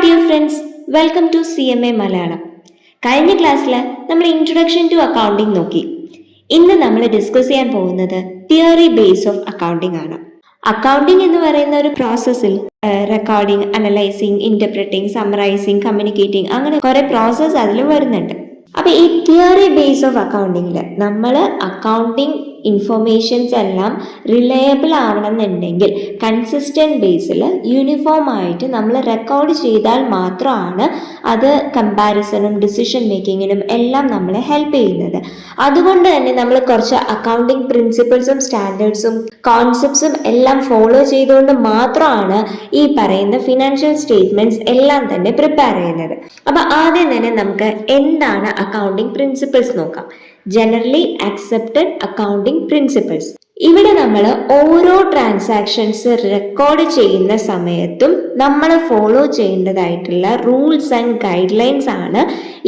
dear friends, welcome to CMA Malayalam. കഴിഞ്ഞ ക്ലാസ്സിൽ നമ്മൾ ഇൻട്രൊഡക്ഷൻ ടു അക്കൗണ്ടിംഗ് നോക്കി. ഇന്ന് നമ്മൾ ഡിസ്കസ് ചെയ്യാൻ പോകുന്നത് തിയറി ബേസ് ഓഫ് അക്കൗണ്ടിംഗ് ആണ്. അക്കൗണ്ടിംഗ് എന്ന് പറയുന്ന ഒരു പ്രോസസ്സിൽ recording, analysing, interpreting, summarising, communicating അങ്ങനെ കുറെ പ്രോസസ്സ് അതിൽ വരുന്നുണ്ട്. അപ്പൊ ഈ തിയറി ബേസ് ഓഫ് അക്കൗണ്ടിങ്ങിൽ നമ്മൾ അക്കൗണ്ടിങ് ഇൻഫോർമേഷൻസ് എല്ലാം റിലയബിൾ ആവണമെന്നുണ്ടെങ്കിൽ കൺസിസ്റ്റന്റ് ബേസിൽ യൂണിഫോം ആയിട്ട് നമ്മൾ റെക്കോർഡ് ചെയ്താൽ മാത്രമാണ് അത് കമ്പാരിസണും ഡിസിഷൻ മേക്കിങ്ങിനും എല്ലാം നമ്മളെ ഹെൽപ്പ് ചെയ്യുന്നത്. അതുകൊണ്ട് തന്നെ നമ്മൾ കുറച്ച് അക്കൗണ്ടിങ് പ്രിൻസിപ്പിൾസും സ്റ്റാൻഡേർഡ്സും കോൺസെപ്റ്റ്സും എല്ലാം ഫോളോ ചെയ്തുകൊണ്ട് മാത്രമാണ് ഈ പറയുന്ന ഫിനാൻഷ്യൽ സ്റ്റേറ്റ്മെന്റ്സ് എല്ലാം തന്നെ പ്രിപ്പയർ ചെയ്യുന്നത്. അപ്പൊ ആദ്യം തന്നെ നമുക്ക് എന്താണ് അക്കൗണ്ടിങ് പ്രിൻസിപ്പിൾസ് നോക്കാം. Generally accepted accounting principles. ഇവിടെ നമ്മൾ ഓരോ ട്രാൻസാക്ഷൻസ് റെക്കോർഡ് ചെയ്യുന്ന സമയത്തും നമ്മൾ ഫോളോ ചെയ്യേണ്ടതായിട്ടുള്ള റൂൾസ് ആൻഡ് ഗൈഡ് ലൈൻസ് ആണ്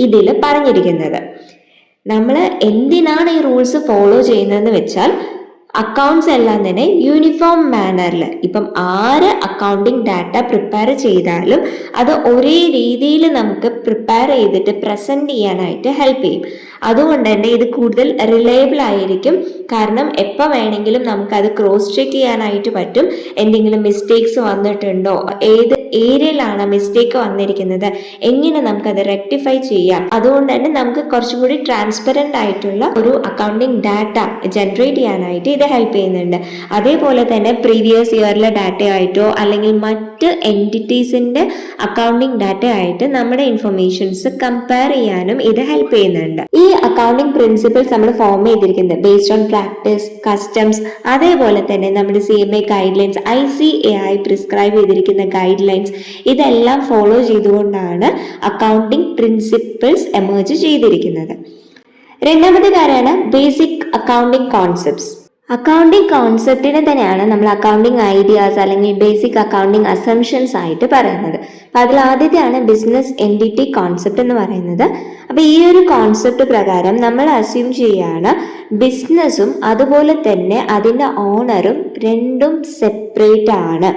ഇതിൽ പറഞ്ഞിരിക്കുന്നത്. നമ്മൾ എന്തിനാണ് ഈ റൂൾസ് ഫോളോ ചെയ്യുന്നതെന്ന് വെച്ചാൽ അക്കൗണ്ട്സ് എല്ലാം തന്നെ യൂണിഫോം മാനറിൽ, ഇപ്പം ആര് അക്കൗണ്ടിങ് ഡാറ്റ പ്രിപ്പയർ ചെയ്താലും അത് ഒരേ രീതിയിൽ നമുക്ക് പ്രിപ്പയർ ചെയ്തിട്ട് പ്രസന്റ് ചെയ്യാനായിട്ട് ഹെൽപ്പ് ചെയ്യും. അതുകൊണ്ട് തന്നെ ഇത് കൂടുതൽ റിലയബിൾ ആയിരിക്കും. കാരണം എപ്പോൾ വേണമെങ്കിലും നമുക്കത് ക്രോസ് ചെക്ക് ചെയ്യാനായിട്ട് പറ്റും. എന്തെങ്കിലും മിസ്റ്റേക്സ് വന്നിട്ടുണ്ടോ, ഏത് ഏരിയയിലാണ് മിസ്റ്റേക്ക് വന്നിരിക്കുന്നത്, എങ്ങനെ നമുക്കത് റെക്ടിഫൈ ചെയ്യാം. അതുകൊണ്ട് തന്നെ നമുക്ക് കുറച്ചും കൂടി ട്രാൻസ്പെറന്റ് ആയിട്ടുള്ള ഒരു അക്കൗണ്ടിങ് ഡാറ്റ ജനറേറ്റ് ചെയ്യാനായിട്ട് ഇത് ഹെൽപ്പ് ചെയ്യുന്നുണ്ട്. അതേപോലെ തന്നെ പ്രീവിയസ് ഇയറിലെ ഡാറ്റ ആയിട്ടോ അല്ലെങ്കിൽ മറ്റ് എൻറ്റിറ്റീസിന്റെ അക്കൗണ്ടിങ് ഡാറ്റ ആയിട്ട് നമ്മുടെ ഇൻഫർമേഷൻസ് കമ്പയർ ചെയ്യാനും ഇത് ഹെൽപ്പ് ചെയ്യുന്നുണ്ട്. ഈ അക്കൗണ്ടിങ് പ്രിൻസിപ്പിൾസ് നമ്മൾ ഫോം ചെയ്തിരിക്കുന്നത് ബേസ്ഡ് ഓൺ പ്രാക്ടീസ്, കസ്റ്റംസ്, അതേപോലെ തന്നെ നമ്മുടെ CMA guide lines, ICAI prescribe ചെയ്തിരിക്കുന്ന ഗൈഡ് ലൈൻസ്, ഇതെല്ലാം ഫോളോ ചെയ്തുകൊണ്ടാണ് അക്കൗണ്ടിങ് പ്രിൻസിപ്പിൾസ് എമേർജ് ചെയ്തിരിക്കുന്നത്. രണ്ടാമത്തെ കാര്യമാണ് ബേസിക് അക്കൗണ്ടിങ് കോൺസെപ്റ്റ്സ്. അക്കൗണ്ടിങ് കോൺസെപ്റ്റിനെ തന്നെയാണ് നമ്മൾ അക്കൗണ്ടിങ് ഐഡിയാസ് അല്ലെങ്കിൽ ബേസിക് അക്കൗണ്ടിങ് അസംഷൻസ് ആയിട്ട് പറയുന്നത്. അപ്പൊ അതിൽ ആദ്യത്തെയാണ് ബിസിനസ് എൻറ്റിറ്റി കോൺസെപ്റ്റ് എന്ന് പറയുന്നത്. അപ്പൊ ഈ ഒരു കോൺസെപ്റ്റ് പ്രകാരം നമ്മൾ അസ്യൂം ചെയ്യാണ് ബിസിനസ്സും അതുപോലെ തന്നെ അതിന്റെ ഓണറും രണ്ടും സെപ്പറേറ്റ് ആണ്.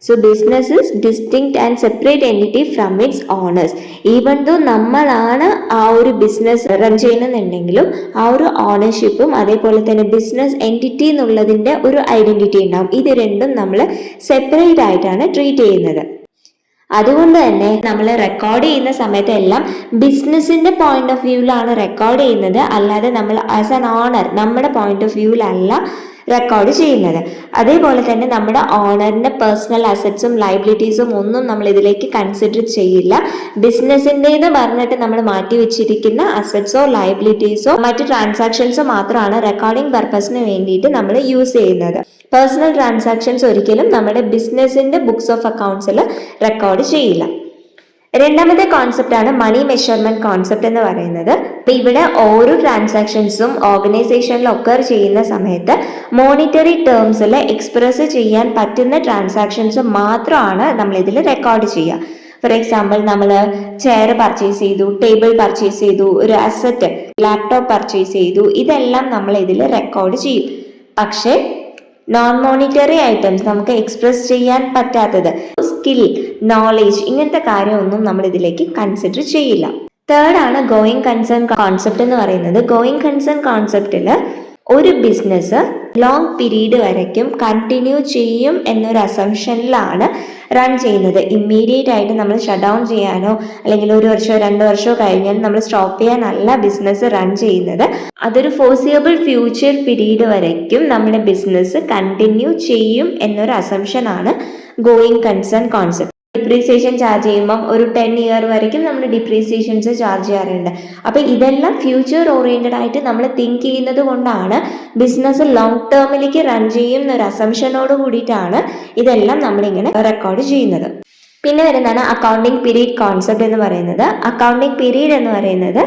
So business is distinct and separate entity from its owners. Even though നമ്മളാണ് ആ ഒരു ബിസിനസ് റൺ ചെയ്യുന്നുണ്ടെങ്കിലും ആ ഒരു ഓണർഷിപ്പും അതേപോലെ തന്നെ ബിസിനസ് എൻറ്റിറ്റി എന്നുള്ളതിന്റെ ഒരു ഐഡന്റിറ്റി ഉണ്ടാവും. ഇത് രണ്ടും നമ്മൾ സെപ്പറേറ്റ് ആയിട്ടാണ് ട്രീറ്റ് ചെയ്യുന്നത്. അതുകൊണ്ട് തന്നെ നമ്മൾ റെക്കോർഡ് ചെയ്യുന്ന സമയത്ത് എല്ലാം ബിസിനസിന്റെ പോയിന്റ് ഓഫ് വ്യൂവിലാണ് റെക്കോർഡ് ചെയ്യുന്നത്, അല്ലാതെ നമ്മൾ ആസ് ആൻ ഓണർ നമ്മുടെ പോയിന്റ് ഓഫ് വ്യൂവിലല്ല റെക്കോർഡ് ചെയ്യുന്നത്. അതേപോലെ തന്നെ നമ്മുടെ ഓണറിന്റെ പേഴ്സണൽ അസറ്റ്സും ലയബിലിറ്റീസും ഒന്നും നമ്മൾ ഇതിലേക്ക് കൺസിഡർ ചെയ്യില്ല. ബിസിനസിൻ്റെന്ന് പറഞ്ഞിട്ട് നമ്മൾ മാറ്റി വെച്ചിരിക്കുന്ന അസറ്റ്സോ ലയബിലിറ്റീസോ മറ്റ് ട്രാൻസാക്ഷൻസോ മാത്രമാണ് റെക്കോർഡിംഗ് പർപ്പസിന് വേണ്ടിയിട്ട് നമ്മൾ യൂസ് ചെയ്യുന്നത്. പേഴ്സണൽ ട്രാൻസാക്ഷൻസ് ഒരിക്കലും നമ്മുടെ ബിസിനസിന്റെ ബുക്സ് ഓഫ് അക്കൗണ്ട്സിൽ റെക്കോർഡ് ചെയ്യില്ല. രണ്ടാമത്തെ കോൺസെപ്റ്റ് ആണ് മണി മെഷർമെന്റ് കോൺസെപ്റ്റ് എന്ന് പറയുന്നത്. അപ്പൊ ഇവിടെ ഓരോ ട്രാൻസാക്ഷൻസും ഓർഗനൈസേഷനിൽ ഒക്കർ ചെയ്യുന്ന സമയത്ത് മോണിറ്ററി ടേംസിൽ എക്സ്പ്രസ് ചെയ്യാൻ പറ്റുന്ന ട്രാൻസാക്ഷൻസ് മാത്രമാണ് നമ്മൾ ഇതിൽ റെക്കോർഡ് ചെയ്യുക. ഫോർ എക്സാമ്പിൾ, നമ്മൾ ചെയർ പർച്ചേസ് ചെയ്തു, ടേബിൾ പർച്ചേസ് ചെയ്തു, ഒരു അസറ്റ് ലാപ്ടോപ്പ് പർച്ചേസ് ചെയ്തു, ഇതെല്ലാം നമ്മൾ ഇതിൽ റെക്കോർഡ് ചെയ്യും. പക്ഷേ നോൺ മോണിറ്ററി ഐറ്റംസ്, നമുക്ക് എക്സ്പ്രസ് ചെയ്യാൻ പറ്റാത്തത്, സ്കിൽ, നോളേജ്, ഇങ്ങനത്തെ കാര്യമൊന്നും നമ്മൾ ഇതിലേക്ക് കൺസിഡർ ചെയ്യില്ല. തേർഡ് ആണ് ഗോയിങ് കൺസേൺ കോൺസെപ്റ്റ് എന്ന് പറയുന്നത്. ഗോയിങ് കൺസേൺ കോൺസെപ്റ്റിൽ ഒരു ബിസിനസ് ലോങ് പീരീഡ് വരയ്ക്കും കണ്ടിന്യൂ ചെയ്യും എന്നൊരു അസംഷനിലാണ് റൺ ചെയ്യുന്നത്. ഇമ്മീഡിയറ്റ് ആയിട്ട് നമ്മൾ ഷട്ട് ഡൗൺ ചെയ്യാനോ അല്ലെങ്കിൽ 1 വർഷമോ 2 വർഷമോ കഴിഞ്ഞാൽ നമ്മൾ സ്റ്റോപ്പ് ചെയ്യാനല്ല ബിസിനസ് റൺ ചെയ്യുന്നത്. അതൊരു ഫോർസിയബിൾ ഫ്യൂച്ചർ പീരീഡ് വരയ്ക്കും നമ്മുടെ ബിസിനസ് കണ്ടിന്യൂ ചെയ്യും എന്നൊരു അസംഷനാണ് going concern concept. Depreciation charge ചെയ്യുമ്പം ഒരു 10 ഇയർ വരയ്ക്കും നമ്മൾ ഡിപ്രീസിയേഷൻസ് ചാർജ് ചെയ്യാറുണ്ട്. അപ്പൊ ഇതെല്ലാം ഫ്യൂച്ചർ ഓറിയന്റഡ് ആയിട്ട് നമ്മൾ തിങ്ക് ചെയ്യുന്നത് കൊണ്ടാണ് ബിസിനസ് ലോങ് ടേമിലേക്ക് റൺ ചെയ്യും എന്നൊരു അസംഷനോട് കൂടിയിട്ടാണ് ഇതെല്ലാം നമ്മളിങ്ങനെ റെക്കോർഡ് ചെയ്യുന്നത്. പിന്നെ വരുന്നതാണ് അക്കൗണ്ടിങ് പീരീഡ് കോൺസെപ്റ്റ് എന്ന് പറയുന്നത്. അക്കൗണ്ടിങ് പീരീഡ് എന്ന് പറയുന്നത്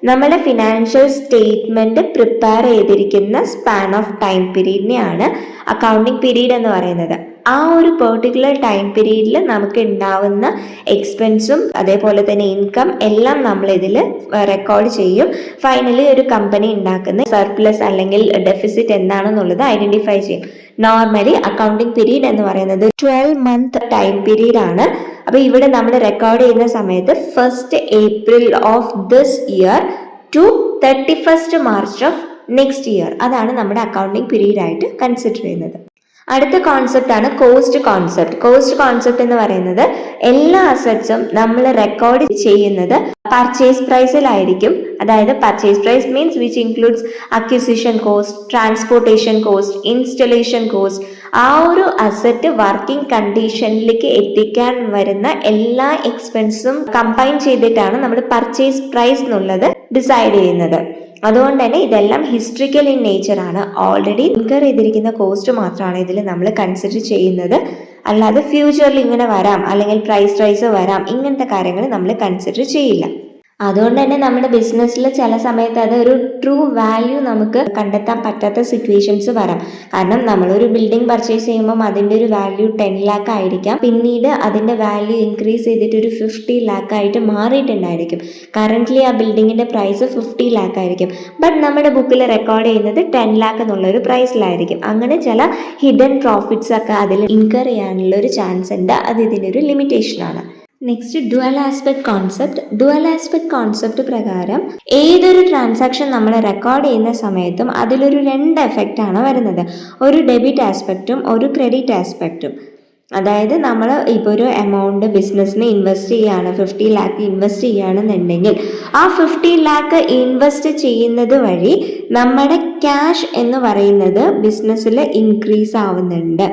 നമ്മുടെ ഫിനാൻഷ്യൽ സ്റ്റേറ്റ്മെന്റ് പ്രിപ്പയർ ചെയ്തിരിക്കുന്ന സ്പാൻ ഓഫ് ടൈം പീരീഡിനെയാണ് അക്കൗണ്ടിങ് പീരീഡ് എന്ന് പറയുന്നത്. ആ ഒരു പെർട്ടിക്കുലർ ടൈം പീരീഡിൽ നമുക്ക് ഉണ്ടാവുന്ന എക്സ്പെൻസും അതേപോലെ തന്നെ ഇൻകം എല്ലാം നമ്മൾ ഇതിൽ റെക്കോർഡ് ചെയ്യും. ഫൈനലി ഒരു കമ്പനി ഉണ്ടാക്കുന്ന സർപ്ലസ് അല്ലെങ്കിൽ ഡെഫിസിറ്റ് എന്താണെന്നുള്ളത് ഐഡന്റിഫൈ ചെയ്യും. നോർമലി അക്കൗണ്ടിങ് പീരീഡ് എന്ന് പറയുന്നത് 12 month ടൈം പീരീഡ് ആണ്. അപ്പോൾ ഇവിടെ നമ്മൾ റെക്കോർഡ് ചെയ്യുന്ന സമയത്ത് 1st April of this year to 31st March of next year, അതാണ് നമ്മുടെ അക്കൗണ്ടിങ് പീരീഡ് ആയിട്ട് കൺസിഡർ ചെയ്യുന്നത്. അടുത്ത കോൺസെപ്റ്റ് ആണ് കോസ്റ്റ് കോൺസെപ്റ്റ്. കോസ്റ്റ് കോൺസെപ്റ്റ് എന്ന് പറയുന്നത് എല്ലാ അസറ്റ്സും നമ്മൾ റെക്കോർഡ് ചെയ്യുന്നത് പർച്ചേസ് പ്രൈസിലായിരിക്കും. അതായത് purchase price means which includes acquisition cost, transportation cost, installation cost. ആ ഒരു അസറ്റ് വർക്കിംഗ് കണ്ടീഷനിലേക്ക് എത്തിക്കാൻ വരുന്ന എല്ലാ എക്സ്പെൻസും കമ്പൈൻ ചെയ്തിട്ടാണ് നമ്മൾ പർച്ചേസ് പ്രൈസ് എന്നുള്ളത് ഡിസൈഡ് ചെയ്യുന്നത്. അതുകൊണ്ട് തന്നെ ഇതെല്ലാം ഹിസ്റ്ററിക്കൽ ഇൻ നേച്ചർ ആണ്. ഓൾറെഡി ഇൻകർ ചെയ്തിരിക്കുന്ന കോസ്റ്റ് മാത്രമാണ് ഇതിൽ നമ്മൾ കൺസിഡർ ചെയ്യുന്നത്. അല്ലാതെ ഫ്യൂച്ചറിൽ ഇങ്ങനെ വരാം അല്ലെങ്കിൽ പ്രൈസ് റൈസ് വരാം, ഇങ്ങനത്തെ കാര്യങ്ങൾ നമ്മൾ കൺസിഡർ ചെയ്യില്ല. അതുകൊണ്ട് തന്നെ നമ്മുടെ ബിസിനസ്സിൽ ചില സമയത്ത് അത് ഒരു ട്രൂ വാല്യൂ നമുക്ക് കണ്ടെത്താൻ പറ്റാത്ത സിറ്റുവേഷൻസ് വരാം. കാരണം നമ്മളൊരു ബിൽഡിംഗ് പർച്ചേസ് ചെയ്യുമ്പോൾ അതിൻ്റെ ഒരു വാല്യൂ 10 lakh ആയിരിക്കാം, പിന്നീട് അതിൻ്റെ വാല്യൂ ഇൻക്രീസ് ചെയ്തിട്ട് ഒരു 50 lakh ആയിട്ട് മാറിയിട്ടുണ്ടായിരിക്കും. കറൻ്റ്ലി ആ ബിൽഡിങ്ങിൻ്റെ പ്രൈസ് 50 lakh ആയിരിക്കും, ബട്ട് നമ്മുടെ ബുക്കിൽ റെക്കോർഡ് ചെയ്യുന്നത് 10 lakh എന്നുള്ളൊരു പ്രൈസിലായിരിക്കും. അങ്ങനെ ചില ഹിഡൻ പ്രോഫിറ്റ്സ് ഒക്കെ അതിൽ ഇൻകർ ചെയ്യാനുള്ള ഒരു ചാൻസ് ഉണ്ട്. അത് ഇതിനൊരു ലിമിറ്റേഷനാണ്. Next dual aspect concept. Dual aspect concept പ്രകാരം ഏതൊരു ട്രാൻസാക്ഷൻ നമ്മൾ റെക്കോർഡ് ചെയ്യുന്ന സമയത്തും അതിലൊരു 2 എഫക്റ്റ് ആണ് വരുന്നത്. ഒരു ഡെബിറ്റ് ആസ്പെക്റ്റും ഒരു ക്രെഡിറ്റ് ആസ്പെക്റ്റും. അതായത് നമ്മൾ ഇപ്പോൾ ഒരു എമൗണ്ട് ബിസിനസ്സിന് ഇൻവെസ്റ്റ് ചെയ്യുകയാണ്, 50 lakh ഇൻവെസ്റ്റ് ചെയ്യുകയാണെന്നുണ്ടെങ്കിൽ ആ 50 lakh ഇൻവെസ്റ്റ് ചെയ്യുന്നത് വഴി നമ്മുടെ ക്യാഷ് എന്ന് പറയുന്നത് ബിസിനസ്സിൽ ഇൻക്രീസ് ആവുന്നുണ്ട്.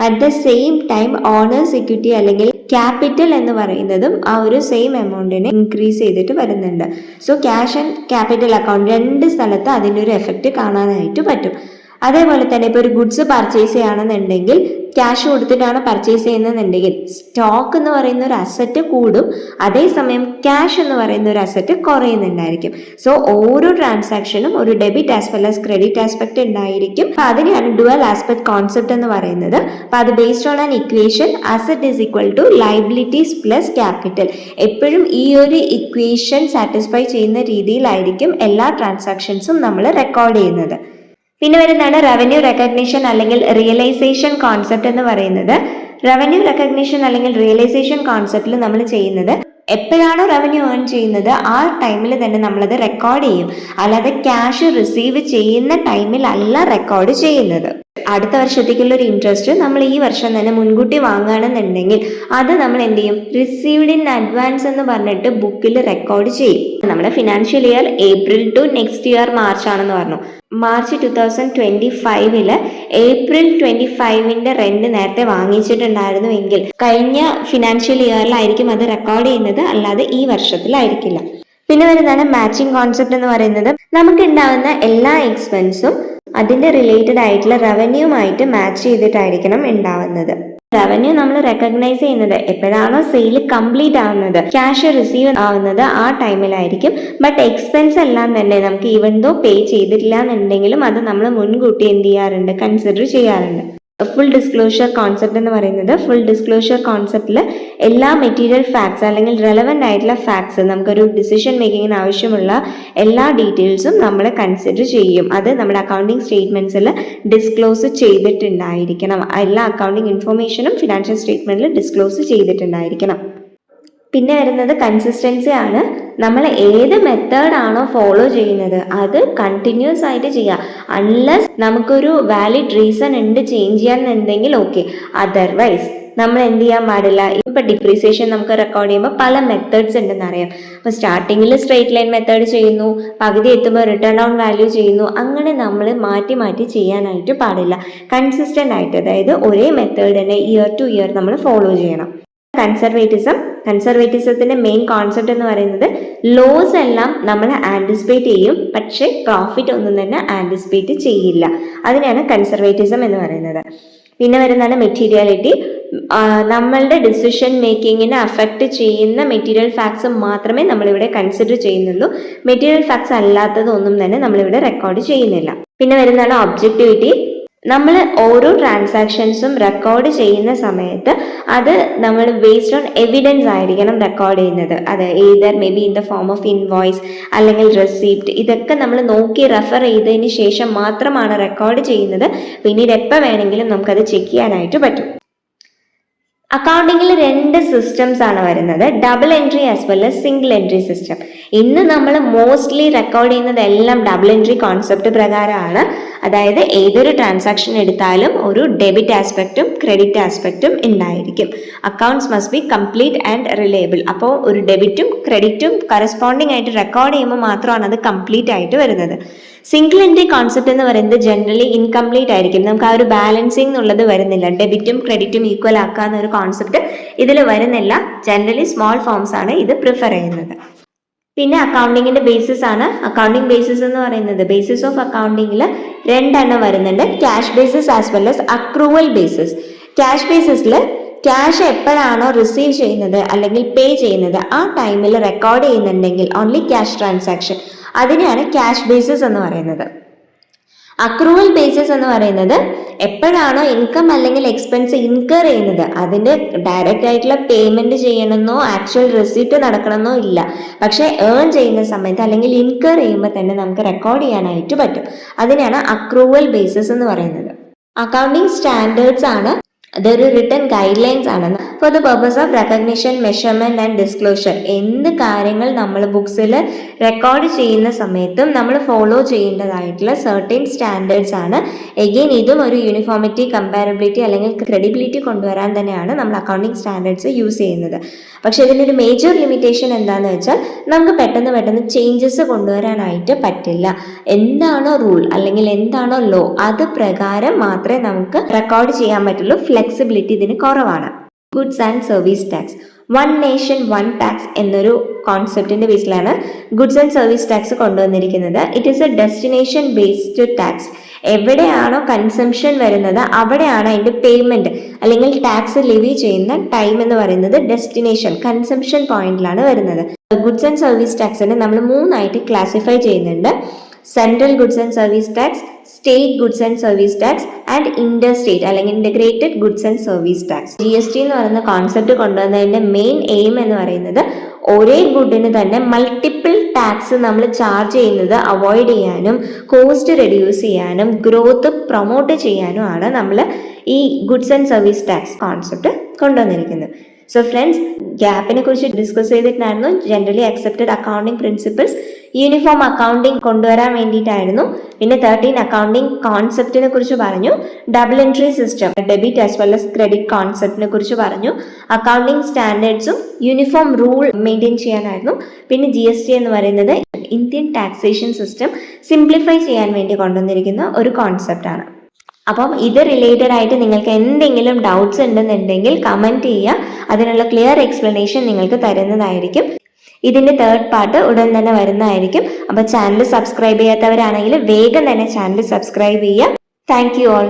At the same time owner's equity അല്ലെങ്കിൽ ക്യാപിറ്റൽ എന്ന് പറയുന്നതും ആ ഒരു സെയിം എമൗണ്ടിനെ ഇൻക്രീസ് ചെയ്തിട്ട് വരുന്നുണ്ട്. So cash and capital account 2 സ്ഥലത്ത് അതിൻ്റെ ഒരു എഫക്റ്റ് കാണാനായിട്ട് പറ്റും. അതേപോലെ തന്നെ ഇപ്പോൾ ഒരു ഗുഡ്സ് പർച്ചേസ് ചെയ്യുകയാണെന്നുണ്ടെങ്കിൽ ക്യാഷ് കൊടുത്തിട്ടാണ് പർച്ചേസ് ചെയ്യുന്നതെന്നുണ്ടെങ്കിൽ സ്റ്റോക്ക് എന്ന് പറയുന്ന ഒരു അസറ്റ് കൂടും, അതേസമയം ക്യാഷ് എന്ന് പറയുന്ന ഒരു അസറ്റ് കുറയുന്നുണ്ടായിരിക്കും. സോ ഓരോ ട്രാൻസാക്ഷനും ഒരു debit as well as credit aspect ഉണ്ടായിരിക്കും. അപ്പൊ അതിനെയാണ് ഡുവൽ ആസ്പെക്ട് കോൺസെപ്റ്റ് എന്ന് പറയുന്നത്. അപ്പൊ അത് based on an equation asset is equal to liabilities plus capital. എപ്പോഴും ഈ ഒരു ഇക്വേഷൻ സാറ്റിസ്ഫൈ ചെയ്യുന്ന രീതിയിലായിരിക്കും എല്ലാ ട്രാൻസാക്ഷൻസും നമ്മൾ റെക്കോർഡ് ചെയ്യുന്നത്. പിന്നെ വരുന്നതാണ് റവന്യൂ റെക്കഗ്നിഷൻ അല്ലെങ്കിൽ റിയലൈസേഷൻ കോൺസെപ്റ്റ് എന്ന് പറയുന്നത്. റവന്യൂ റെക്കഗ്നിഷൻ അല്ലെങ്കിൽ റിയലൈസേഷൻ കോൺസെപ്റ്റിൽ നമ്മൾ ചെയ്യുന്നത് എപ്പോഴാണോ റവന്യൂ ഏൺ ചെയ്യുന്നത് ആ ടൈമിൽ തന്നെ നമ്മളത് റെക്കോർഡ് ചെയ്യും. അല്ലാതെ ക്യാഷ് റിസീവ് ചെയ്യുന്ന ടൈമിൽ അല്ല റെക്കോർഡ് ചെയ്യുന്നത്. അടുത്ത വർഷത്തേക്കുള്ള ഒരു ഇൻട്രസ്റ്റ് നമ്മൾ ഈ വർഷം തന്നെ മുൻകൂട്ടി വാങ്ങുകയാണെന്നുണ്ടെങ്കിൽ അത് നമ്മൾ എന്ത് ചെയ്യും, റിസീവ്ഡ് ഇൻ അഡ്വാൻസ് എന്ന് പറഞ്ഞിട്ട് ബുക്കിൽ റെക്കോർഡ് ചെയ്യും. നമ്മുടെ financial year April to next year March ആണെന്ന് പറഞ്ഞു. മാർച്ച് 2025 ഏപ്രിൽ 25 റെന്റ് നേരത്തെ വാങ്ങിച്ചിട്ടുണ്ടായിരുന്നു എങ്കിൽ കഴിഞ്ഞ ഫിനാൻഷ്യൽ ഇയറിലായിരിക്കും അത് റെക്കോർഡ് ചെയ്യുന്നത്, അല്ലാതെ ഈ വർഷത്തിലായിരിക്കില്ല. പിന്നെ വരുന്നതാണ് മാച്ചിങ് കോൺസെപ്റ്റ് എന്ന് പറയുന്നത്. നമുക്ക് ഉണ്ടാവുന്ന എല്ലാ എക്സ്പെൻസും അതിന്റെ റിലേറ്റഡ് ആയിട്ടുള്ള റവന്യൂമായിട്ട് മാച്ച് ചെയ്തിട്ടായിരിക്കണം ഉണ്ടാവുന്നത്. റവന്യൂ നമ്മൾ റെക്കഗ്നൈസ് ചെയ്യുന്നത് എപ്പോഴാണോ സെയിൽ കംപ്ലീറ്റ് ആവുന്നത്, ക്യാഷ് റിസീവ് ആവുന്നത് ആ ടൈമിലായിരിക്കും. ബട്ട് എക്സ്പെൻസ് എല്ലാം തന്നെ നമുക്ക് ഈവൻ ദോ പേ ചെയ്തിട്ടില്ല എന്നുണ്ടെങ്കിലും അത് നമ്മൾ മുൻകൂട്ടി എന്ത് ചെയ്യാറുണ്ട്, കൺസിഡർ ചെയ്യാറുണ്ട്. ഫുൾ ഡിസ്ക്ലോഷർ കോൺസെപ്റ്റ് എന്ന് പറയുന്നത്, ഫുൾ ഡിസ്ക്ലോഷർ കോൺസെപ്റ്റിൽ എല്ലാ മെറ്റീരിയൽ ഫാക്ട്സ് അല്ലെങ്കിൽ റെലവൻ്റ് ആയിട്ടുള്ള ഫാക്ട്സ്, നമുക്കൊരു ഡിസിഷൻ മേക്കിങ്ങിന് ആവശ്യമുള്ള എല്ലാ ഡീറ്റെയിൽസും നമ്മൾ കൺസിഡർ ചെയ്യും. അത് നമ്മുടെ അക്കൗണ്ടിങ് സ്റ്റേറ്റ്മെന്റ്സിൽ ഡിസ്ക്ലോസ് ചെയ്തിട്ടുണ്ടായിരിക്കണം. എല്ലാ അക്കൗണ്ടിങ് ഇൻഫർമേഷനും ഫിനാൻഷ്യൽ സ്റ്റേറ്റ്മെന്റിൽ ഡിസ്ക്ലോസ് ചെയ്തിട്ടുണ്ടായിരിക്കണം. പിന്നെ വരുന്നത് കൺസിസ്റ്റൻസി ആണ്. നമ്മൾ ഏത് മെത്തേഡ് ആണോ ഫോളോ ചെയ്യുന്നത് അത് കണ്ടിന്യൂസ് ആയിട്ട് ചെയ്യുക. അൺലെസ് നമുക്കൊരു വാലിഡ് റീസൺ ഉണ്ട് ചേഞ്ച് ചെയ്യാന്നുണ്ടെങ്കിൽ ഓക്കെ, അതർവൈസ് നമ്മൾ എന്ത് ചെയ്യാൻ പാടില്ല. ഇപ്പൊ ഡിപ്രീസിയേഷൻ നമുക്ക് റെക്കോർഡ് ചെയ്യുമ്പോൾ പല മെത്തേഡ്സ് ഉണ്ടെന്ന് അറിയാം. അപ്പൊ സ്റ്റാർട്ടിങ്ങിൽ സ്ട്രേറ്റ് ലൈൻ മെത്തേഡ് ചെയ്യുന്നു, പകുതി എത്തുമ്പോൾ റിട്ടേൺ ഡൗൺ വാല്യൂ ചെയ്യുന്നു. അങ്ങനെ നമ്മൾ മാറ്റി മാറ്റി ചെയ്യാനായിട്ട് പാടില്ല. കൺസിസ്റ്റന്റ് ആയിട്ട്, അതായത് ഒരേ മെത്തേഡ് തന്നെ ഇയർ ടു ഇയർ നമ്മൾ ഫോളോ ചെയ്യണം. കൺസർവേറ്റിസത്തിന്റെ മെയിൻ കോൺസെപ്റ്റ് എന്ന് പറയുന്നത് ലോസ് എല്ലാം നമ്മൾ ആന്റിസിപ്പേറ്റ് ചെയ്യും, പക്ഷെ പ്രോഫിറ്റ് ഒന്നും തന്നെ ആന്റിസിപ്പേറ്റ് ചെയ്യില്ല. അതിനാണ് കൺസർവേറ്റിസം എന്ന് പറയുന്നത്. പിന്നെ വരുന്നതാണ് മെറ്റീരിയാലിറ്റി. നമ്മളുടെ ഡിസിഷൻ മേക്കിങ്ങിനെ അഫക്റ്റ് ചെയ്യുന്ന മെറ്റീരിയൽ ഫാക്ട്സ് മാത്രമേ നമ്മളിവിടെ കൺസിഡർ ചെയ്യുന്നുള്ളൂ. മെറ്റീരിയൽ ഫാക്ട്സ് അല്ലാത്തതൊന്നും തന്നെ നമ്മളിവിടെ റെക്കോർഡ് ചെയ്യുന്നില്ല. പിന്നെ വരുന്നതാണ് ഒബ്ജക്റ്റിവിറ്റി. നമ്മൾ ഓരോ ട്രാൻസാക്ഷൻസും റെക്കോർഡ് ചെയ്യുന്ന സമയത്ത് അത് നമ്മൾ ബേസ്ഡ് ഓൺ എവിഡൻസ് ആയിരിക്കണം റെക്കോർഡ് ചെയ്യുന്നത്. അത് either may be in the form of invoice അല്ലെങ്കിൽ റെസിപ്റ്റ്. ഇതൊക്കെ നമ്മൾ നോക്കി റെഫർ ചെയ്തതിന് ശേഷം മാത്രമാണ് റെക്കോർഡ് ചെയ്യുന്നത്. പിന്നീട് എപ്പോൾ വേണമെങ്കിലും നമുക്കത് ചെക്ക് ചെയ്യാനായിട്ട് പറ്റും. അക്കൗണ്ടിങ്ങിൽ രണ്ട് സിസ്റ്റംസ് ആണ് വരുന്നത്, double entry as well as single entry system. ഇന്ന് നമ്മൾ മോസ്റ്റ്ലി റെക്കോർഡ് ചെയ്യുന്നത് എല്ലാം ഡബിൾ എൻട്രി കോൺസെപ്റ്റ് പ്രകാരമാണ്. അതായത് ഏതൊരു ട്രാൻസാക്ഷൻ എടുത്താലും ഒരു ഡെബിറ്റ് ആസ്പെക്റ്റും ക്രെഡിറ്റ് ആസ്പെക്റ്റും ഉണ്ടായിരിക്കും. Accounts must be complete and reliable. അപ്പോൾ ഒരു ഡെബിറ്റും ക്രെഡിറ്റും കറസ്പോണ്ടിങ് ആയിട്ട് റെക്കോർഡ് ചെയ്യുമ്പോൾ മാത്രമാണ് അത് കംപ്ലീറ്റ് ആയിട്ട് വരുന്നത്. സിംഗിൾ എൻട്രി കോൺസെപ്റ്റ് എന്ന് പറയുന്നത് ജനറലി ഇൻകംപ്ലീറ്റ് ആയിരിക്കും. നമുക്ക് ആ ഒരു ബാലൻസിങ് എന്നുള്ളത് വരുന്നില്ല. ഡെബിറ്റും ക്രെഡിറ്റും ഈക്വൽ ആക്കാവുന്ന ഒരു കോൺസെപ്റ്റ് ഇതിൽ വരുന്നില്ല. ജനറലി സ്മോൾ ഫോംസ് ആണ് ഇത് പ്രിഫർ ചെയ്യുന്നത്. പിന്നെ അക്കൗണ്ടിങ്ങിന്റെ ബേസിസ് ആണ്. അക്കൗണ്ടിങ് ബേസിസ് എന്ന് പറയുന്നത് ബേസിസ് ഓഫ് അക്കൗണ്ടിങ്ങിൽ രണ്ടെണ്ണം വരുന്നുണ്ട്, cash basis as well as accrual basis. Cash ബേസിസിൽ ക്യാഷ് എപ്പോഴാണോ റിസീവ് ചെയ്യുന്നത് അല്ലെങ്കിൽ പേ ചെയ്യുന്നത് ആ ടൈമിൽ റെക്കോർഡ് ചെയ്യുന്നുണ്ടെങ്കിൽ ഓൺലി ക്യാഷ് ട്രാൻസാക്ഷൻ, അതിനെയാണ് ക്യാഷ് ബേസിസ് എന്ന് പറയുന്നത്. അക്രൂവൽ ബേസിസ് എന്ന് പറയുന്നത് എപ്പോഴാണോ ഇൻകം അല്ലെങ്കിൽ എക്സ്പെൻസ് ഇൻകർ ചെയ്യുന്നത് അതിന്റെ ഡയറക്റ്റ് ആയിട്ടുള്ള പേയ്മെന്റ് ചെയ്യണമെന്നോ ആക്ച്വൽ റെസിപ്റ്റ് നടക്കണമെന്നോ ഇല്ല, പക്ഷെ ഏൺ ചെയ്യുന്ന സമയത്ത് അല്ലെങ്കിൽ ഇൻകർ ചെയ്യുമ്പോൾ തന്നെ നമുക്ക് റെക്കോർഡ് ചെയ്യാനായിട്ട് പറ്റും. അതിനെയാണ് അക്രൂവൽ ബേസിസ് എന്ന് പറയുന്നത്. അക്കൗണ്ടിങ് സ്റ്റാൻഡേർഡ്സ് ആണ്, അതൊരു റിട്ടൺ ഗൈഡ് ലൈൻസ് ആണ് for the purpose of recognition, measurement and disclosure. എന്ത് കാര്യങ്ങൾ നമ്മൾ ബുക്സിൽ റെക്കോർഡ് ചെയ്യുന്ന സമയത്തും നമ്മൾ ഫോളോ ചെയ്യേണ്ടതായിട്ടുള്ള സർട്ടൻ സ്റ്റാൻഡേർഡ്സ് ആണ്. എഗെയിൻ ഇതും ഒരു യൂണിഫോമിറ്റി, കമ്പാരബിലിറ്റി അല്ലെങ്കിൽ ക്രെഡിബിലിറ്റി കൊണ്ടുവരാൻ തന്നെയാണ് നമ്മൾ അക്കൗണ്ടിങ് സ്റ്റാൻഡേർഡ്സ് യൂസ് ചെയ്യുന്നത്. പക്ഷെ ഇതിനൊരു മേജർ ലിമിറ്റേഷൻ എന്താണെന്ന് വെച്ചാൽ നമുക്ക് പെട്ടെന്ന് ചേഞ്ചസ് കൊണ്ടുവരാനായിട്ട് പറ്റില്ല. എന്താണോ റൂൾ അല്ലെങ്കിൽ എന്താണോ ലോ അത് പ്രകാരം മാത്രമേ നമുക്ക് റെക്കോർഡ് ചെയ്യാൻ പറ്റുള്ളൂ. ഫ്ലെക്സിബിലിറ്റി ഇതിന് കുറവാണ്. Goods and service tax, one nation one tax എന്നൊരു കോൺസെപ്റ്റിന്റെ ബേസിലാണ് ഗുഡ്സ് ആൻഡ് സർവീസ് ടാക്സ് കൊണ്ടുവന്നിരിക്കുന്നത്. It is A destination based tax. എവിടെയാണോ കൺസംഷൻ വരുന്നത് അവിടെയാണ് അതിന്റെ പേയ്മെന്റ് അല്ലെങ്കിൽ ടാക്സ് ലിവി ചെയ്യുന്ന ടൈം എന്ന് പറയുന്നത് ഡെസ്റ്റിനേഷൻ കൺസംഷൻ പോയിന്റിലാണ് വരുന്നത്. ഗുഡ്സ് ആൻഡ് സർവീസ് ടാക്സിനെ നമ്മൾ മൂന്നായിട്ട് ക്ലാസിഫൈ ചെയ്യുന്നുണ്ട്. Central goods and service tax, state goods and service tax and inter state അല്ലെങ്കിൽ integrated goods and service tax. GST എന്ന് പറയുന്ന കോൺസെപ്റ്റ് കൊണ്ടുവന്നതിന്റെ മെയിൻ എയിം എന്ന് പറയുന്നത് ഒരേ ഗുഡിന് തന്നെ മൾട്ടിപ്പിൾ ടാക്സ് നമ്മൾ ചാർജ് ചെയ്യുന്നത് അവോയ്ഡ് ചെയ്യാനും കോസ്റ്റ് റെഡ്യൂസ് ചെയ്യാനും ഗ്രോത്ത് പ്രൊമോട്ട് ചെയ്യാനും ആണ് നമ്മൾ ഈ goods and service tax concept കൊണ്ടുവന്നിരിക്കുന്നത്. സോ ഫ്രണ്ട്സ്, ഗ്യാപ്പിനെ കുറിച്ച് ഡിസ്കസ് ചെയ്തിട്ടായിരുന്നു. Generally accepted accounting principles, uniform accounting കൊണ്ടുവരാൻ വേണ്ടിയിട്ടായിരുന്നു. പിന്നെ 13 അക്കൗണ്ടിങ് കോൺസെപ്റ്റിനെ കുറിച്ച് പറഞ്ഞു. Double entry system, debit as well as credit കോൺസെപ്റ്റിനെ കുറിച്ച് പറഞ്ഞു. അക്കൗണ്ടിങ് സ്റ്റാൻഡേർഡ്സും യൂണിഫോം റൂൾ മെയിൻറ്റെയിൻ ചെയ്യാനായിരുന്നു. പിന്നെ GST എന്ന് പറയുന്നത് ഇന്ത്യൻ ടാക്സേഷൻ സിസ്റ്റം സിംപ്ലിഫൈ ചെയ്യാൻ വേണ്ടി കൊണ്ടുവന്നിരിക്കുന്ന ഒരു കോൺസെപ്റ്റ് ആണ്. അപ്പം ഇത് റിലേറ്റഡ് ആയിട്ട് നിങ്ങൾക്ക് എന്തെങ്കിലും ഡൗട്ട്സ് ഉണ്ടെന്നുണ്ടെങ്കിൽ കമൻറ്റ് ചെയ്യുക. അതിനുള്ള ക്ലിയർ എക്സ്പ്ലനേഷൻ നിങ്ങൾക്ക് തരുന്നതായിരിക്കും. ഇതിന്റെ 3rd പാർട്ട് ഉടൻ തന്നെ വരുന്നതായിരിക്കും. അപ്പോൾ ചാനൽ സബ്സ്ക്രൈബ് ചെയ്യാത്തവരാണെങ്കിൽ വേഗം തന്നെ ചാനൽ സബ്സ്ക്രൈബ് ചെയ്യുക. Thank you all.